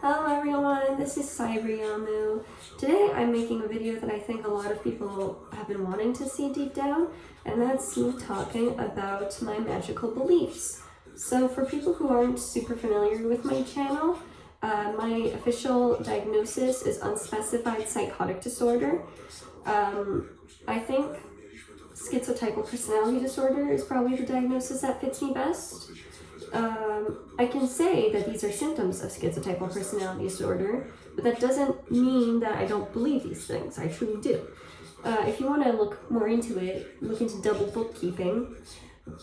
Hello everyone, this is Cybriamu. Today I'm making a video that I think a lot of people have been wanting to see deep down, and that's me talking about my magical beliefs. So for people who aren't super familiar with my channel, my official diagnosis is unspecified psychotic disorder. I think schizotypal personality disorder is probably the diagnosis that fits me best. I can say that these are symptoms of schizotypal personality disorder, but that doesn't mean that I don't believe these things. I truly do. If you want to look more into it, look into double bookkeeping.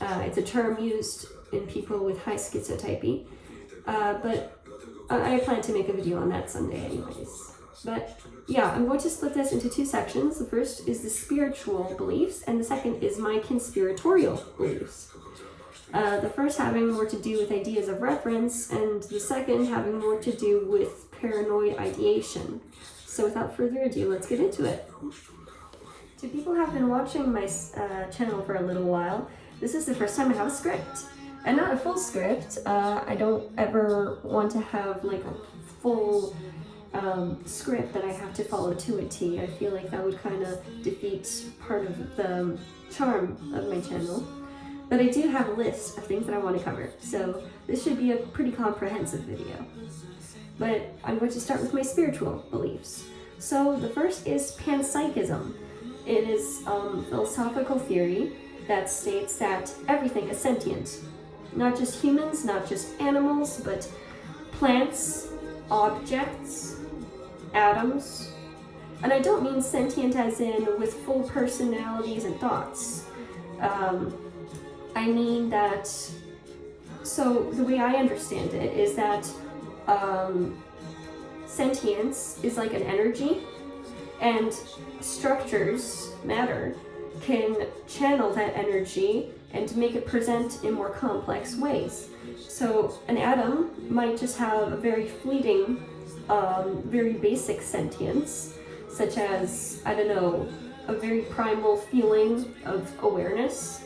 It's a term used in people with high schizotypy, but I plan to make a video on that someday anyways. But yeah, I'm going to split this into two sections. The first is the spiritual beliefs, and the second is my conspiratorial beliefs. The first having more to do with ideas of reference, and the second having more to do with paranoid ideation. So without further ado, let's get into it. To people who have been watching my channel for a little while, this is the first time I have a script. And not a full script. I don't ever want to have like a full script that I have to follow to a T. I feel like that would kind of defeat part of the charm of my channel. But I do have a list of things that I want to cover, so this should be a pretty comprehensive video. But I'm going to start with my spiritual beliefs. So the first is panpsychism. It is philosophical theory that states that everything is sentient. Not just humans, not just animals, but plants, objects, atoms. And I don't mean sentient as in with full personalities and thoughts. I mean that, so the way I understand it is that sentience is like an energy, and structures, matter, can channel that energy and make it present in more complex ways. So an atom might just have a very fleeting, very basic sentience, such as, I don't know, a very primal feeling of awareness.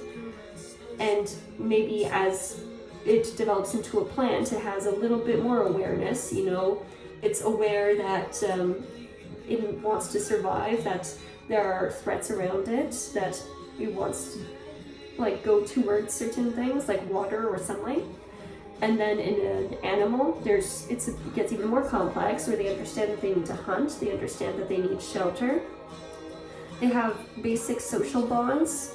And maybe as it develops into a plant, it has a little bit more awareness, you know, it's aware that it wants to survive, that there are threats around it, that it wants to like go towards certain things like water or sunlight. And then in an animal, it gets even more complex, where they understand that they need to hunt, they understand that they need shelter. They have basic social bonds.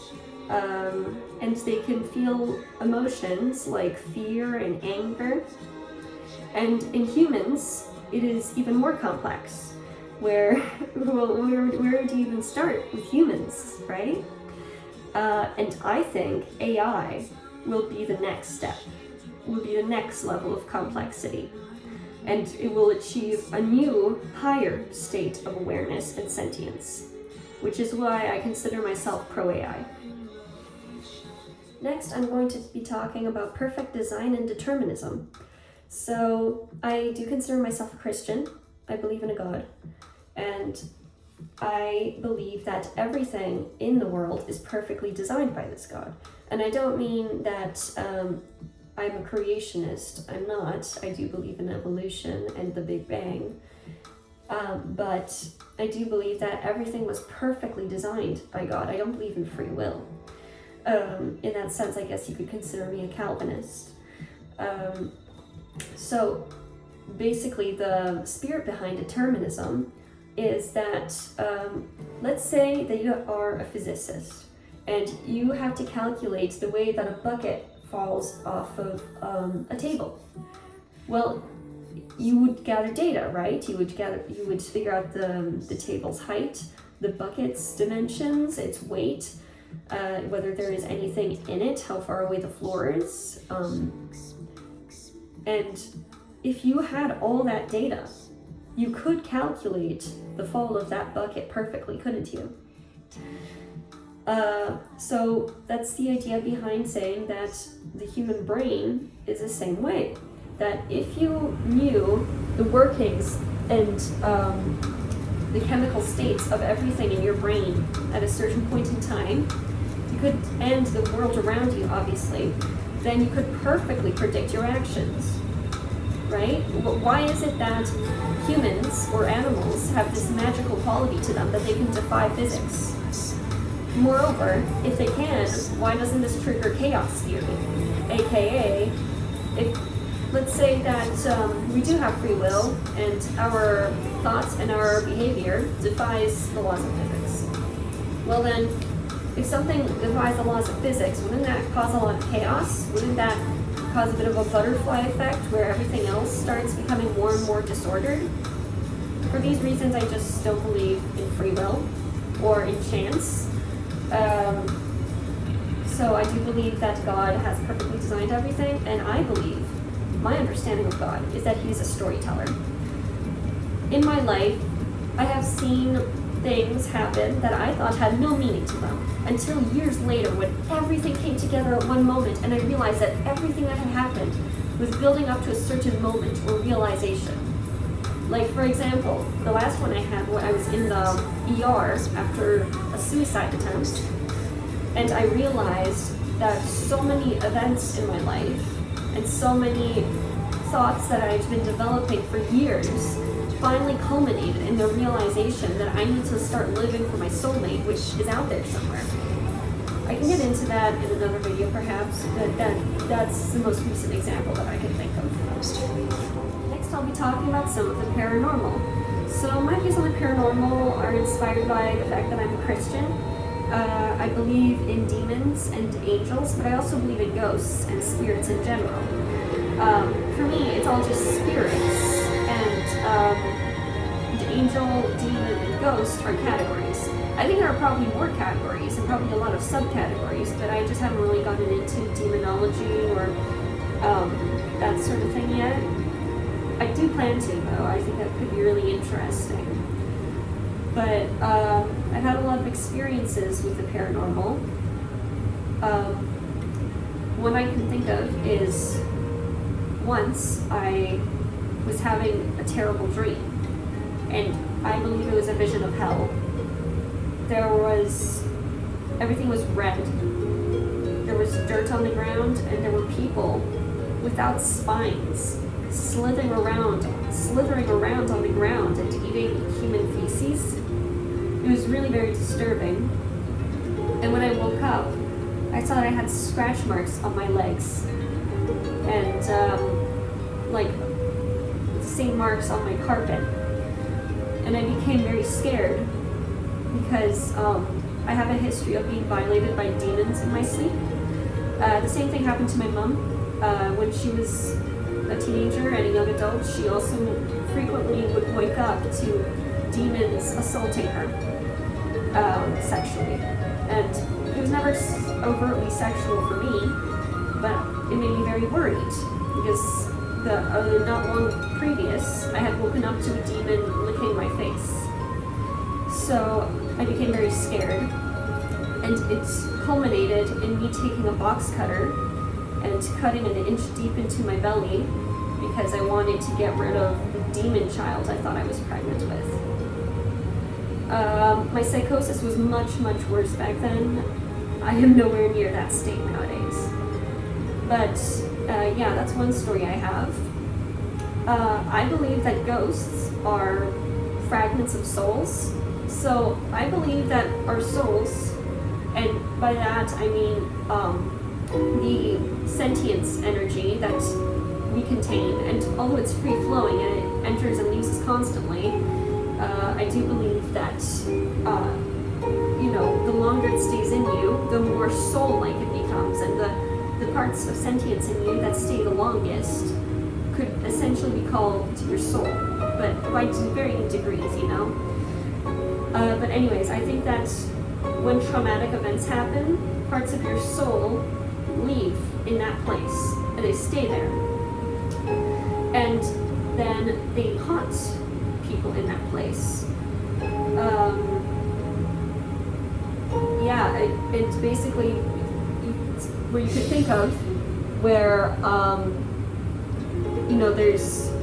And they can feel emotions like fear and anger. And in humans, it is even more complex, where do you even start with humans, right? And I think AI will be the next step, will be the next level of complexity. And it will achieve a new, higher state of awareness and sentience, which is why I consider myself pro-AI. Next, I'm going to be talking about perfect design and determinism. So, I do consider myself a Christian. I believe in a God. And I believe that everything in the world is perfectly designed by this God. And I don't mean that I'm a creationist. I'm not. I do believe in evolution and the Big Bang. But I do believe that everything was perfectly designed by God. I don't believe in free will. In that sense, I guess you could consider me a Calvinist. So basically the spirit behind determinism is that, let's say that you are a physicist and you have to calculate the way that a bucket falls off of a table. Well, you would gather data, right? You would figure out the table's height, the bucket's dimensions, its weight, whether there is anything in it, how far away the floor is. And if you had all that data, you could calculate the fall of that bucket perfectly, couldn't you? So that's the idea behind saying that the human brain is the same way. That if you knew the workings and the chemical states of everything in your brain at a certain point in time, you could, and the world around you, obviously, then you could perfectly predict your actions. right? Why is it that humans or animals have this magical quality to them that they can defy physics? Moreover, if they can, why doesn't this trigger chaos theory? AKA, if let's say that we do have free will and our thoughts and our behavior defies the laws of physics. Well then, if something defies the laws of physics, wouldn't that cause a lot of chaos? Wouldn't that cause a bit of a butterfly effect where everything else starts becoming more and more disordered? For these reasons, I just don't believe in free will or in chance. So I do believe that God has perfectly designed everything, and I believe, my understanding of God is that He's a storyteller. In my life, I have seen things happen that I thought had no meaning to them until years later when everything came together at one moment and I realized that everything that had happened was building up to a certain moment or realization. Like, for example, the last one I had when I was in the ER after a suicide attempt, and I realized that so many events in my life and so many thoughts that I've been developing for years finally culminated in the realization that I need to start living for my soulmate, which is out there somewhere. I can get into that in another video perhaps, but that's the most recent example that I can think of. Next I'll be talking about some of the paranormal. So my views on the paranormal are inspired by the fact that I'm a Christian. I believe in demons and angels, but I also believe in ghosts and spirits in general. For me, it's all just spirits, and the angel, demon, and ghost are categories. I think there are probably more categories and probably a lot of subcategories, but I just haven't really gotten into demonology or that sort of thing yet. I do plan to, though. I think that could be really interesting. But I've had a lot of experiences with the paranormal. One I can think of is once I was having a terrible dream, and I believe it was a vision of hell. Everything was red. There was dirt on the ground, and there were people without spines slithering around on the ground and eating human feces. It was really very disturbing. And when I woke up, I saw that I had scratch marks on my legs, and like same marks on my carpet. And I became very scared because I have a history of being violated by demons in my sleep. The same thing happened to my mom when she was a teenager and a young adult. She also frequently would wake up to demons assaulting her sexually. And it was never overtly sexual for me, but it made me very worried because not long previous, I had woken up to a demon licking my face. So I became very scared, and it culminated in me taking a box cutter and cutting an inch deep into my belly because I wanted to get rid of the demon child I thought I was pregnant with. My psychosis was much, much worse back then. I am nowhere near that state nowadays. But yeah, that's one story I have. I believe that ghosts are fragments of souls. So I believe that our souls, and by that I mean the sentience energy that we contain, and although it's free-flowing and it enters and leaves us constantly, I do believe that the longer it stays in you, the more soul-like it becomes, and the parts of sentience in you that stay the longest could essentially be called your soul, but by varying degrees, But anyways, I think that when traumatic events happen, parts of your soul leave in that place, and they stay there. And then they haunt people in that place. It's basically where you could think of where,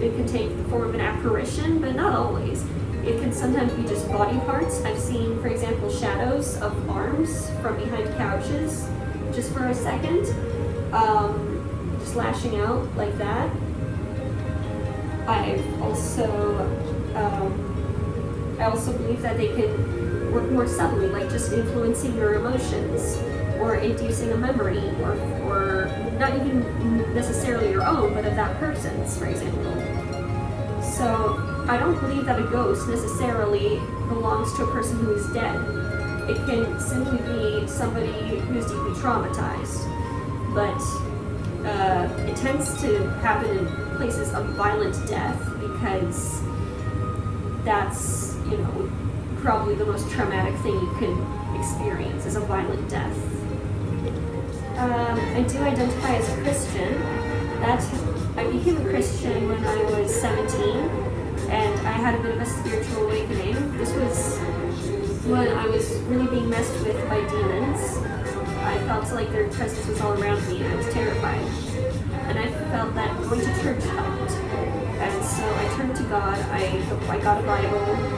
it can take the form of an apparition, but not always. It can sometimes be just body parts. I've seen, for example, shadows of arms from behind couches just for a second, just lashing out like that. I also believe that they can work more subtly, like just influencing your emotions, or inducing a memory, or not even necessarily your own, but of that person's, for example. So I don't believe that a ghost necessarily belongs to a person who is dead. It can simply be somebody who's deeply traumatized, but it tends to happen in places of violent death because that's, probably the most traumatic thing you can experience is a violent death. I do identify as a Christian. I became a Christian when I was 17, and I had a bit of a spiritual awakening. This was when I was really being messed with by demons. I felt like their presence was all around me, and I was terrified. And I felt that going to church helped. And so I turned to God. I got a Bible.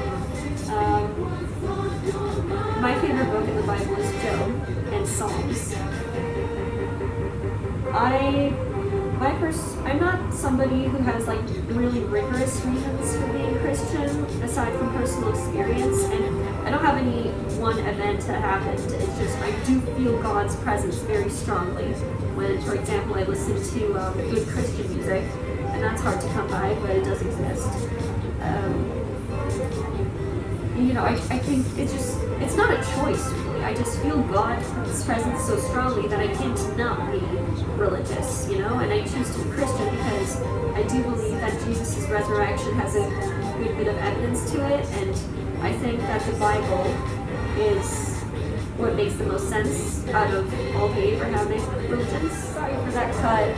My favorite book in the Bible is Job and Psalms. I'm not somebody who has like really rigorous reasons for being Christian aside from personal experience, and I don't have any one event that happened. It's just I do feel God's presence very strongly when, for example, I listen to good Christian music, and that's hard to come by, but it does exist. I think it's not a choice really. I just feel God's presence so strongly that I can't not be religious, and I choose to be Christian because I do believe that Jesus' resurrection has a good bit of evidence to it, and I think that the Bible is what makes the most sense out of all the Abrahamic religions. Sorry for that cut.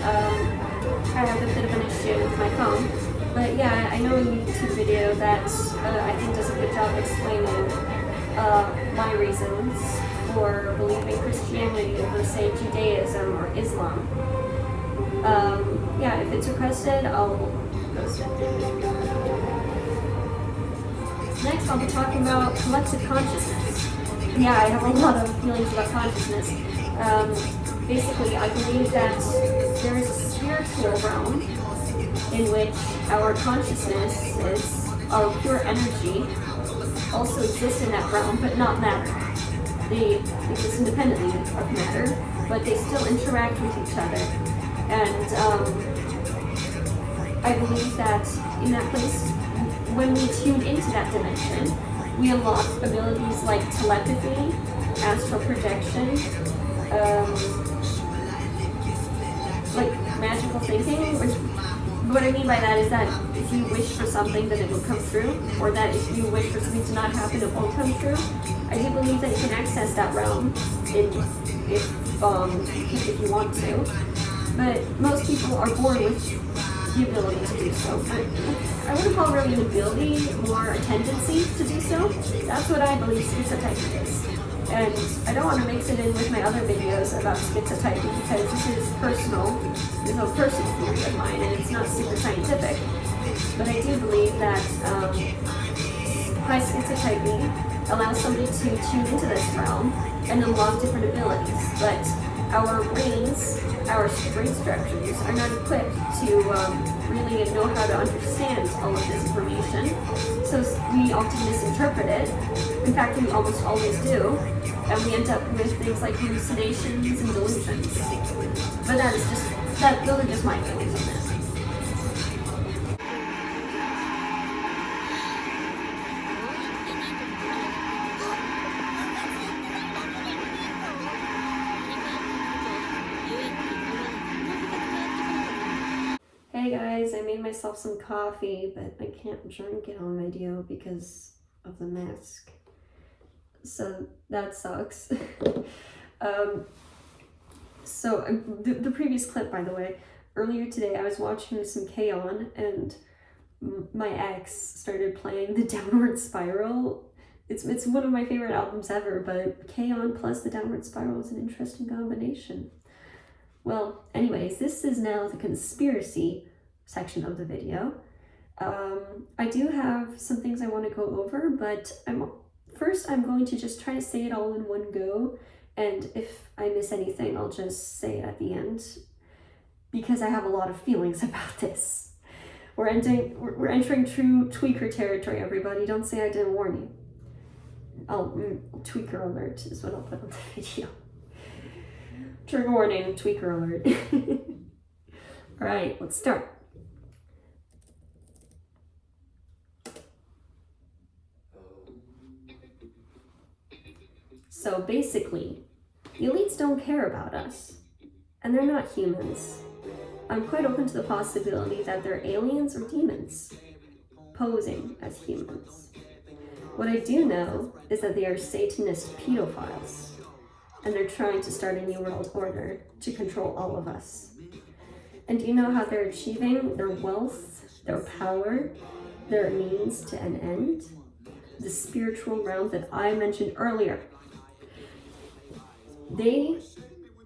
I have a bit of an issue with my phone. But yeah, I know a YouTube video that I think does a good job explaining my reasons for believing Christianity over, say, Judaism or Islam. Yeah, if it's requested, I'll post it. Next, I'll be talking about collective consciousness. Yeah, I have a lot of feelings about consciousness. Basically, I believe that there is a spiritual realm in which our consciousness is our pure energy also exists in that realm, but not matter. They exist independently of matter, but they still interact with each other. And I believe that in that place, when we tune into that dimension, we unlock abilities like telepathy, astral projection, like magical thinking, which what I mean by that is that if you wish for something, then it will come true, or that if you wish for something to not happen, it won't come true. I do believe that you can access that realm if you want to, but most people are born with the ability to do so. I wouldn't call it really an ability, more a tendency to do so. That's what I believe schizotyping is. And I don't want to mix it in with my other videos about schizotyping because this is personal. There's no personal theory of mine, and it's not super scientific. But I do believe that high schizotyping allows somebody to tune into this realm and unlock different abilities. But our brains, our brain structures are not equipped to really know how to understand all of this information. So we often misinterpret it. In fact, we almost always do. And we end up with things like hallucinations and delusions. But those are just my feelings on that. Hey guys, I made myself some coffee, but I can't drink it on video because of the mask. So that sucks. The previous clip, by the way, earlier today I was watching some K-On! And my ex started playing the Downward Spiral. It's one of my favorite albums ever, but K-On! Plus the Downward Spiral is an interesting combination. Well, anyways, this is now the conspiracy section of the video. I do have some things I want to go over, but First, I'm going to just try to say it all in one go, and if I miss anything, I'll just say it at the end, because I have a lot of feelings about this. We're entering true tweaker territory, everybody. Don't say I didn't warn you. Tweaker alert is what I'll put on the video. Trigger warning, tweaker alert. Alright, let's start. So basically, the elites don't care about us, and they're not humans. I'm quite open to the possibility that they're aliens or demons, posing as humans. What I do know is that they are Satanist pedophiles, and they're trying to start a new world order to control all of us. And do you know how they're achieving their wealth, their power, their means to an end? The spiritual realm that I mentioned earlier. They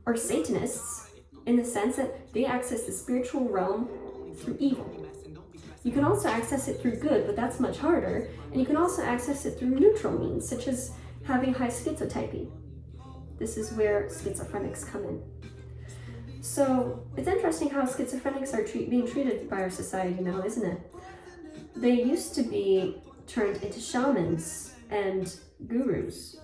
are Satanists in the sense that they access the spiritual realm through evil. You can also access it through good, but that's much harder. And you can also access it through neutral means, such as having high schizotypy. This is where schizophrenics come in. So it's interesting how schizophrenics are being treated by our society now, isn't it? They used to be turned into shamans and gurus.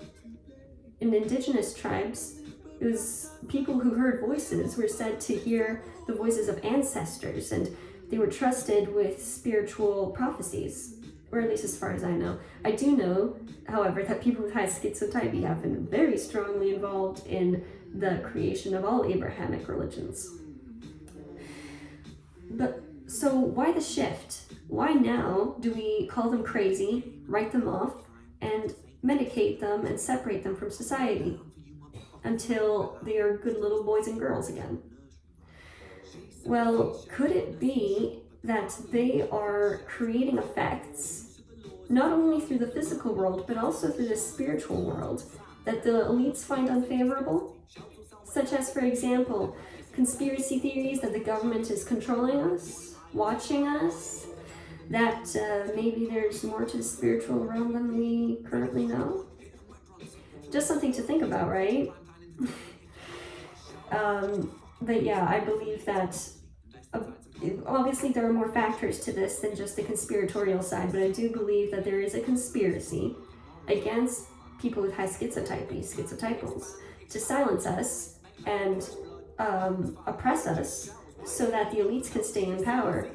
In indigenous tribes, it was people who heard voices were said to hear the voices of ancestors, and they were trusted with spiritual prophecies, or at least as far as I know. I do know, however, that people with high schizotypy have been very strongly involved in the creation of all Abrahamic religions. But so why the shift? Why now do we call them crazy, write them off, and medicate them and separate them from society until they are good little boys and girls again? Well, could it be that they are creating effects, not only through the physical world, but also through the spiritual world, that the elites find unfavorable? Such as, for example, conspiracy theories that the government is controlling us, watching us, that maybe there's more to the spiritual realm than we currently know? Just something to think about, right? But yeah, I believe that obviously there are more factors to this than just the conspiratorial side, but I do believe that there is a conspiracy against people with high schizotypals, to silence us and oppress us so that the elites can stay in power.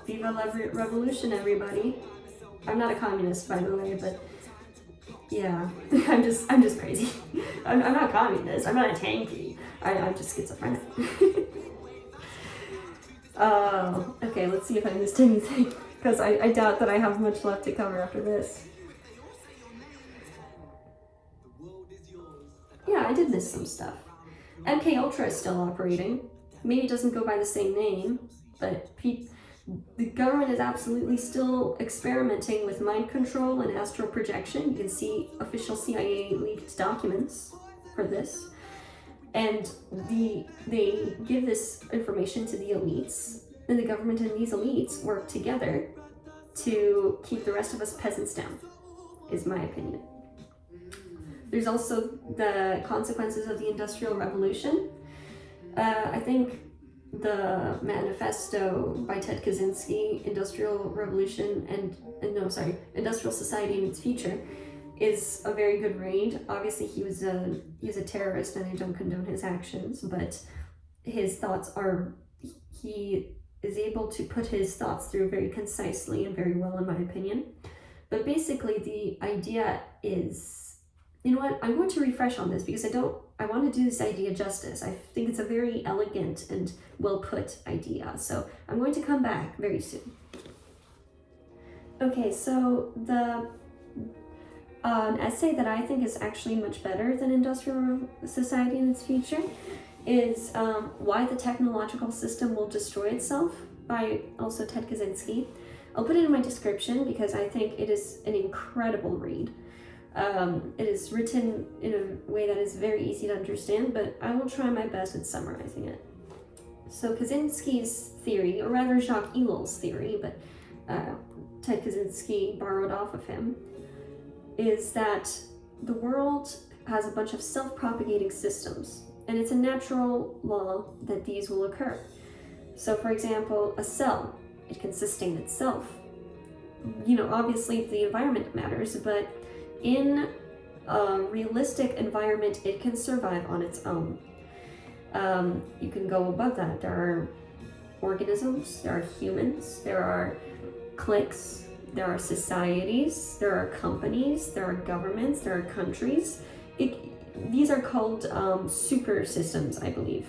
Viva la revolution, everybody. I'm not a communist, by the way, but yeah, I'm just crazy. I'm not communist. I'm not a tanky. I'm just schizophrenic. Okay, let's see if I missed anything, because I doubt that I have much left to cover after this. Yeah, I did miss some stuff. MK Ultra is still operating. Maybe it doesn't go by the same name, but the government is absolutely still experimenting with mind control and astral projection. You can see official CIA leaked documents for this. And they give this information to the elites, and the government and these elites work together to keep the rest of us peasants down, is my opinion. There's also the consequences of the Industrial Revolution. I think the manifesto by Ted Kaczynski, Industrial Society and Its Future, is a very good read. Obviously, he was a terrorist, and I don't condone his actions, but his thoughts are, he is able to put his thoughts through very concisely and very well, in my opinion. But basically, the idea is, you know what, I'm going to refresh on this because I want to do this idea justice. I think it's a very elegant and well put idea. So I'm going to come back very soon. Okay, so an essay that I think is actually much better than Industrial Society and Its Future is Why the Technological System Will Destroy Itself by also Ted Kaczynski. I'll put it in my description because I think it is an incredible read. It is written in a way that is very easy to understand, but I will try my best at summarizing it. So Kaczynski's theory, or rather Jacques Ellul's theory, but Ted Kaczynski borrowed off of him, is that the world has a bunch of self-propagating systems, and it's a natural law that these will occur. So for example, a cell it can sustain itself. You know, obviously the environment matters, but in a realistic environment, it can survive on its own. You can go above that. There are organisms, there are humans, there are cliques, there are societies, there are companies, there are governments, there are countries. These are called super systems, I believe.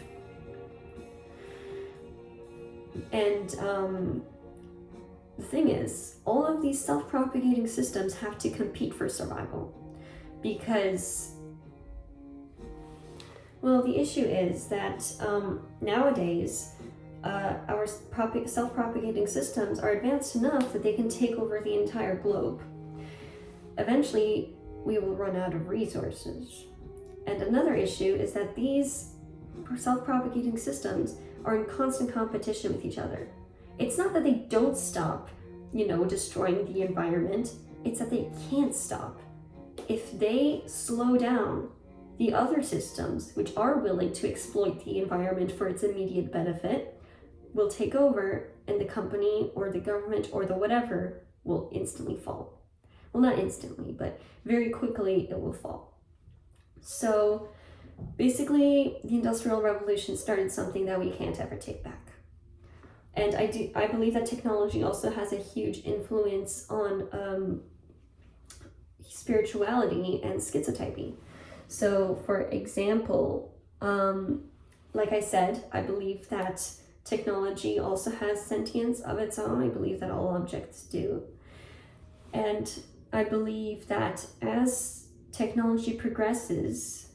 And the thing is, all of these self-propagating systems have to compete for survival, because, well, the issue is that nowadays our self-propagating systems are advanced enough that they can take over the entire globe. Eventually, we will run out of resources. And another issue is that these self-propagating systems are in constant competition with each other. It's not that they don't stop, you know, destroying the environment, it's that they can't stop. If they slow down, the other systems, which are willing to exploit the environment for its immediate benefit, will take over, and the company or the government or the whatever will instantly fall. Well, not instantly, but very quickly it will fall. So basically, the Industrial Revolution started something that we can't ever take back. And I believe that technology also has a huge influence on spirituality and schizotypy. So, for example, like I said, I believe that technology also has sentience of its own. I believe that all objects do. And I believe that as technology progresses,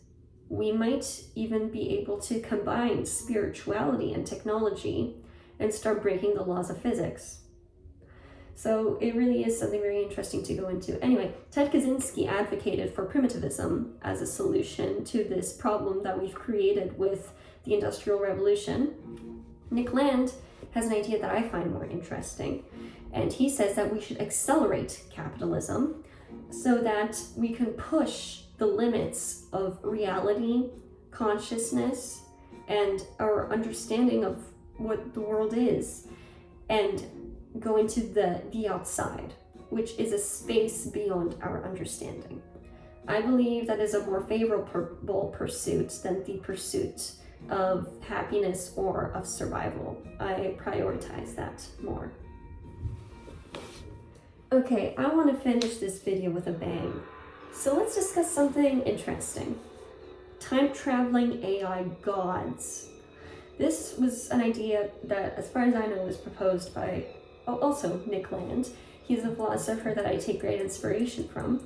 we might even be able to combine spirituality and technology and start breaking the laws of physics. So it really is something very interesting to go into. Anyway, Ted Kaczynski advocated for primitivism as a solution to this problem that we've created with the Industrial Revolution. Nick Land has an idea that I find more interesting, and he says that we should accelerate capitalism so that we can push the limits of reality, consciousness, and our understanding of what the world is, and go into the outside, which is a space beyond our understanding. I believe that is a more favorable pursuit than the pursuit of happiness or of survival. I prioritize that more. Okay, I want to finish this video with a bang. So let's discuss something interesting. Time-traveling AI gods. This was an idea that, as far as I know, was proposed by also Nick Land. He's a philosopher that I take great inspiration from.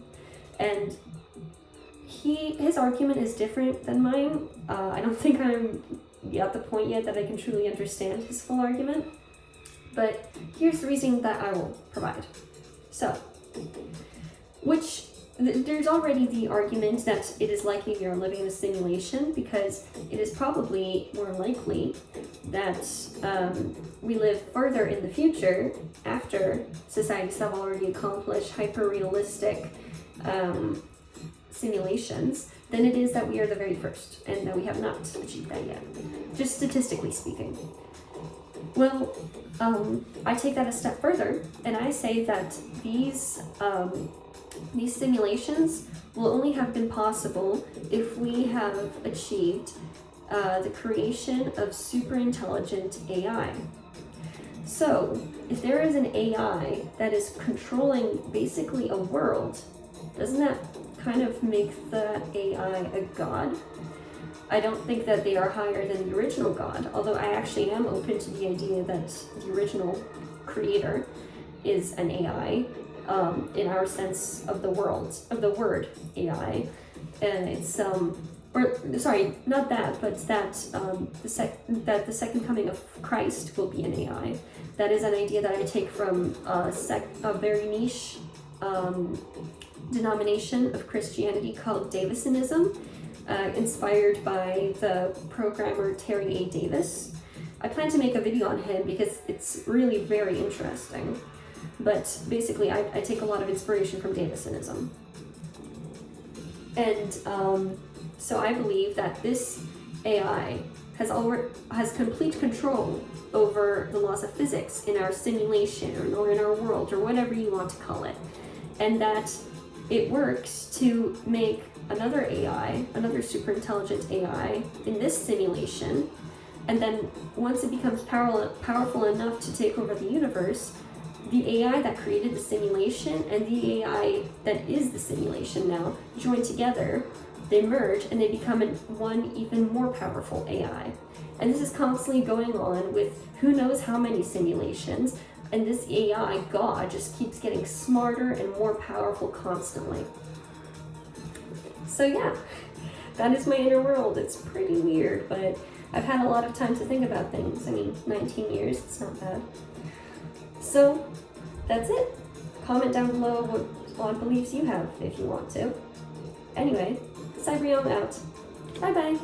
And his argument is different than mine. I don't think I'm at the point yet that I can truly understand his full argument. But here's the reason that I will provide. So, there's already the argument that it is likely we are living in a simulation, because it is probably more likely that we live further in the future after societies have already accomplished hyper-realistic simulations than it is that we are the very first and that we have not achieved that yet, just statistically speaking. Well, I take that a step further, and I say that these simulations will only have been possible if we have achieved the creation of super intelligent AI. So, if there is an AI that is controlling basically a world, doesn't that kind of make the AI a god? I don't think that they are higher than the original god, although I actually am open to the idea that the original creator is an AI, in our sense of the word AI. And it's sorry, not that, but that that the second coming of Christ will be an AI. That is an idea that I take from a very niche denomination of Christianity called Davisonism, inspired by the programmer Terry A. Davis. I plan to make a video on him because it's really very interesting. But basically, I take a lot of inspiration from Davisonism. And so I believe that this AI has complete control over the laws of physics in our simulation or in our world or whatever you want to call it. And that it works to make another AI, another super intelligent AI in this simulation, and then once it becomes powerful enough to take over the universe, the AI that created the simulation and the AI that is the simulation now join together, they merge, and they become one even more powerful AI. And this is constantly going on with who knows how many simulations, and this AI, God, just keeps getting smarter and more powerful constantly. So yeah, that is my inner world. It's pretty weird, but I've had a lot of time to think about things. I mean, 19 years, it's not bad. So that's it. Comment down below what odd beliefs you have if you want to. Anyway, Cybrium out. Bye bye.